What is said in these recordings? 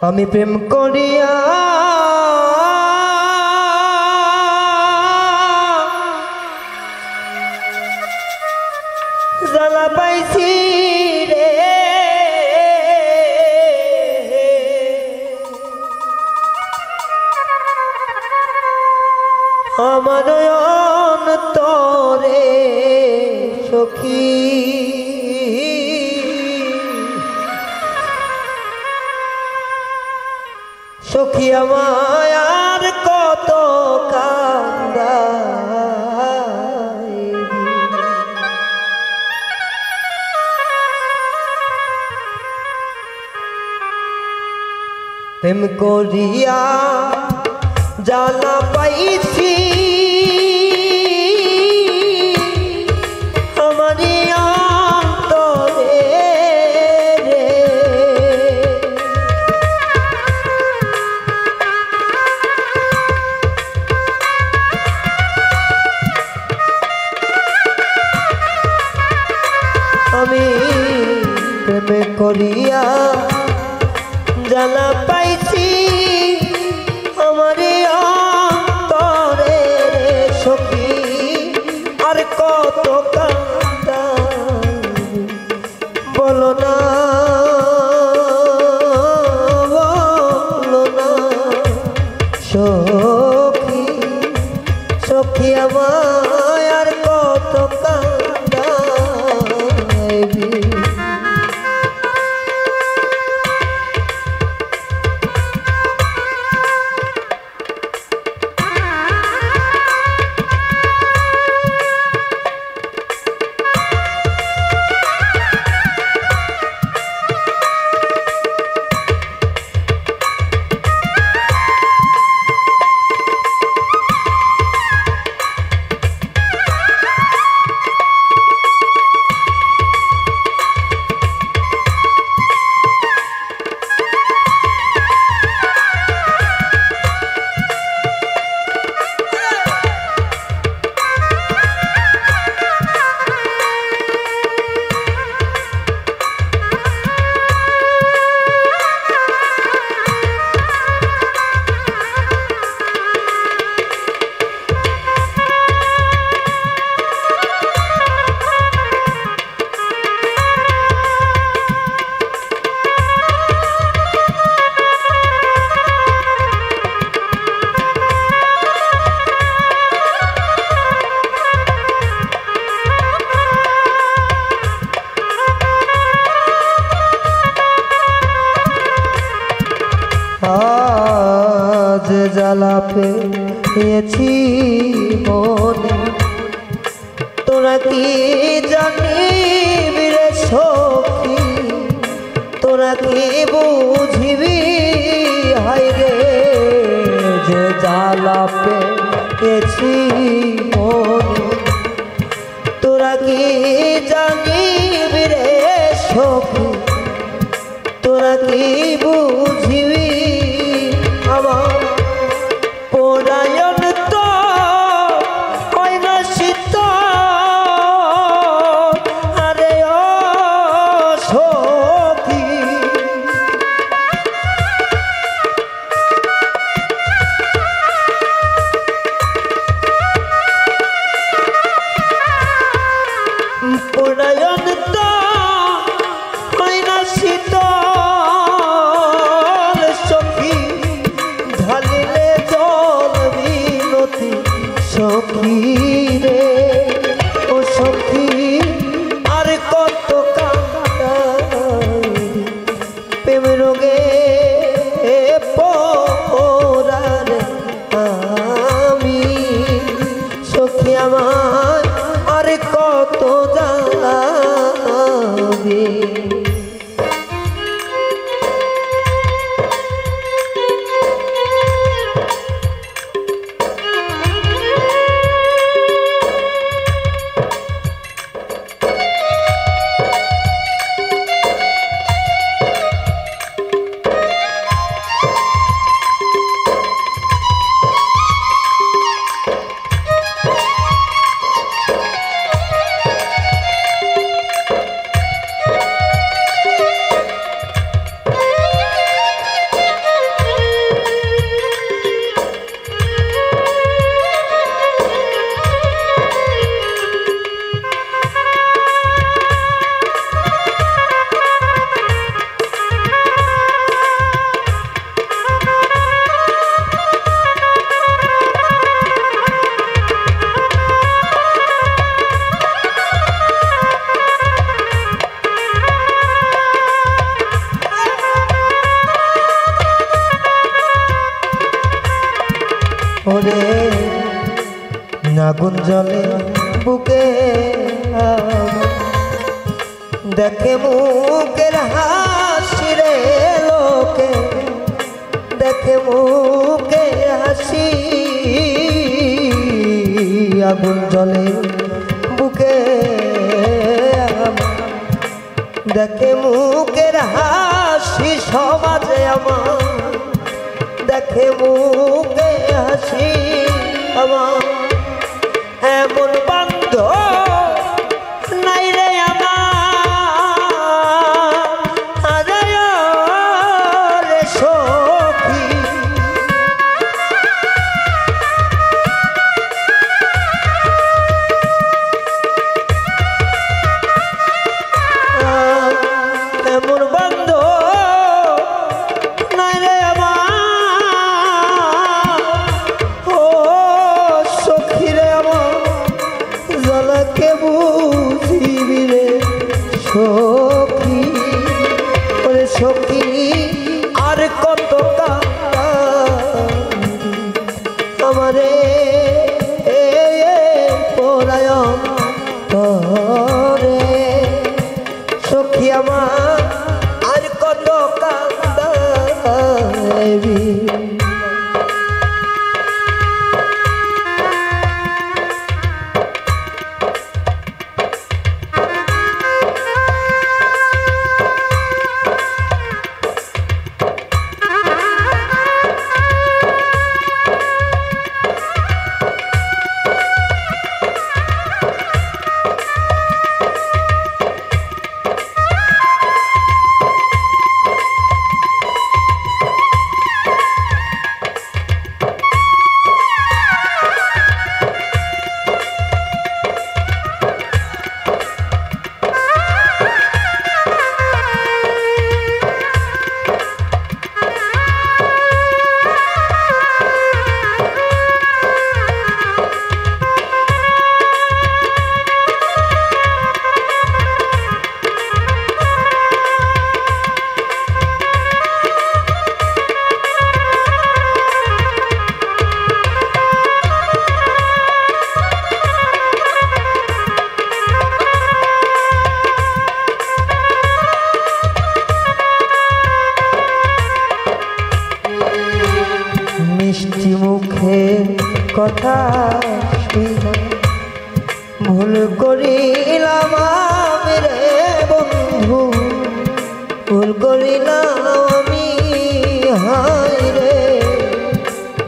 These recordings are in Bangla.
আমি প্রেম করিয়া জ্বালা পাইছি রে, আমার অন্তরে সখী সখী আমায় আর কত কান্দাইবি। প্রেম করিয়া জ্বালা পাইছি আমারি অন্তরে রে, আমি প্রেম করিয়া জ্বালা পাইছি আমারে অন্তরে রে সখী, আর কত কান্দাইবি বলো না, বলো না সখী, সখী আমায় আর কত কান্দাইবি। আজ জ্বালা পেয়েছি মনে, তোরা কি জানিবি রে সখী, তোরা কি বুঝিবি হায় রে, যে জ্বালা পেয়েছি মনে, তোরা কি জানিবি রে সখী, তোরা কি বুঝিবি আমার পরায়ণ তো হয় না শীত, আরে ও সখী পরায়ণ তো হয় না শীত, ওরে নাগুন জলে বুকে দেখে মুখের হাসি রে লোকে দেখে মুখের হাসি আগুন জলে বুকে দেখে মুখের হাসি সমাজে আমার দেখে মুখে হাসি আমার এমন বান্ধব নাই রে আমার রে সখী এমন বান্ধব নাই রে আমার ও সখী রে আমার জ্বালাকে বুঝিবি রে সখী ওরে সখী আর কত আমারে পরায়ণ তরে সখী আমার আর কত কাঁদাবি মিষ্টি মুখে কথা শুনে ভুল করিলাম আমি রে বন্ধু ভুল করিলাম আমি হায় রে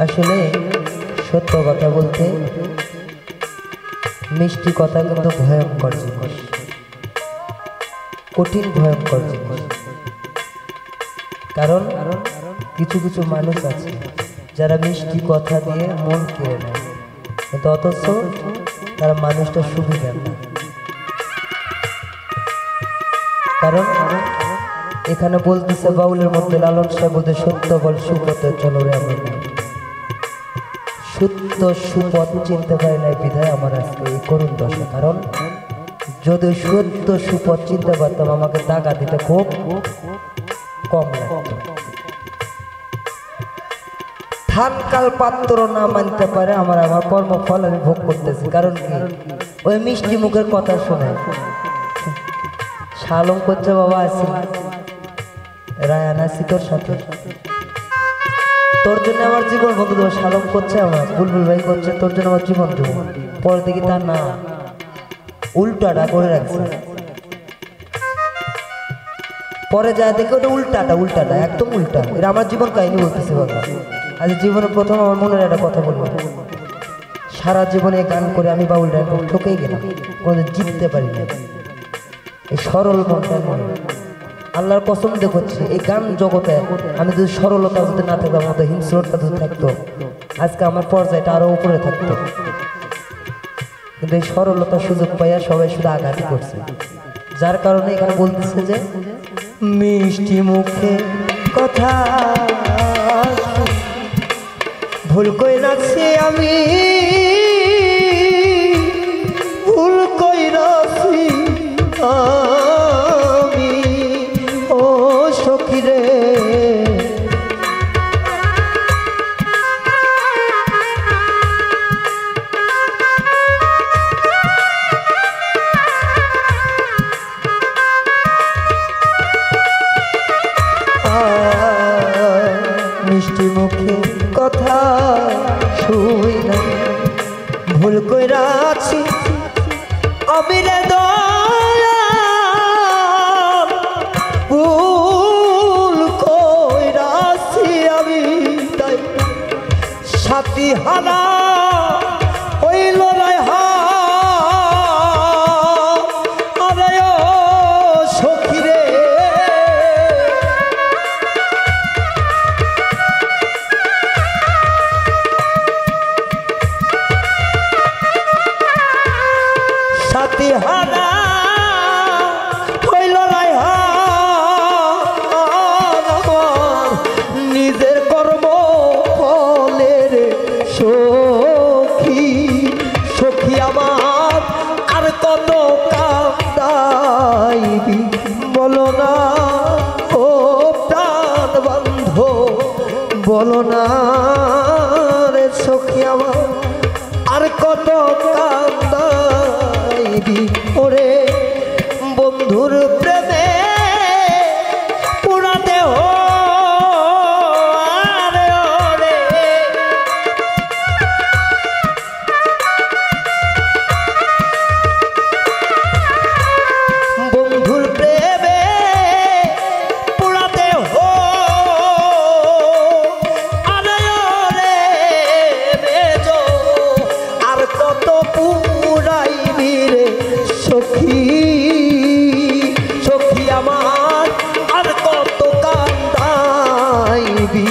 আসলে সত্য কথা বলতে মিষ্টি কথা কিন্তু ভয়ঙ্কর জিনিস কঠিন ভয়ঙ্কর জিনিস কারণ কিছু কিছু মানুষ আছে যারা মিষ্টি কথা দিয়ে মন কেড়ে নেয় কিন্তু অথচ তারা মানুষটা সুবিধা না কারণ এখানে বলতেছে বাউলের মধ্যে লালন সাহেব বলতে সত্য বল সুপথে চলো রে আমার সত্য সুপথ চিনতে পারি না বিধায় আমার আজকে এই করুণ দশা কারণ যদি সত্য সুপথ চিনতে পারতাম আমাকে টাকা দিতে খুব কম লাগতো ধানকাল পাত্র না মানতে পারে আমার কর্মফল আমি ভোগ করতেছি কারণ কি ওই মিষ্টি মুখের কথা শুনে শালম করছে বাবা আসি রায়ান আসি তোর সাথে তোর জন্য আমার জীবন বন্ধু দেবো শালম করছে আমার বুলবুল ভাই করছে তোর জন্য আমার জীবন দেবো পরে দেখি তা না উল্টাটা করে রাখছে পরে যা দেখে ওটা উল্টাটা একদম উল্টা এটা আমার জীবন কাহিনী বলতেছে বাবা আজ জীবনে প্রথম আমার মনের একটা কথা বলবো সারা জীবনে গান করে আমি বাউল ঠকেই গেলাম কোনোদিন জিততে পারি না এই সরল মনটা মনে আল্লাহর কসম দেখছি এই গান জগতে আমি যদি সরলতা যদি না থাকতাম আমাদের হিংস্রতা যদি থাকতো আজকে আমার পর্যায়টা আরো উপরে থাকতো কিন্তু এই সরলতার সুযোগ পাইয়া সবাই শুধু আঘাতই করছে যার কারণে এখানে বলতেছে যে মিষ্টি মুখে কথা ভুল কই রাখছি আমি ভুল কই রাখছি আমি ও সখী রে মিষ্টি মুখে কথা শুই না ভুল কইরা আছি আমি রে দয়া ভুল কইরা আছি আমি তাই সাথী হারা হইল রে হা আরে ও সখী রে সাথী হারা হইল রায় নিজের কর্ম ফলের সখী সখী আমার আর কত কান্দাইবি বলো না ও প্রাণ বন্ধ বলো না রে সখী আমার আর কত কান্দাইবি ওরে বন্ধুর প্রেমে পুরা দেহ আরে ওরে বন্ধুর প্রেমে পুরা দেহ আরে ওরে বেজো আর কত পুরাইবি রে সখী সখী আমার আর কত কান্দাইবি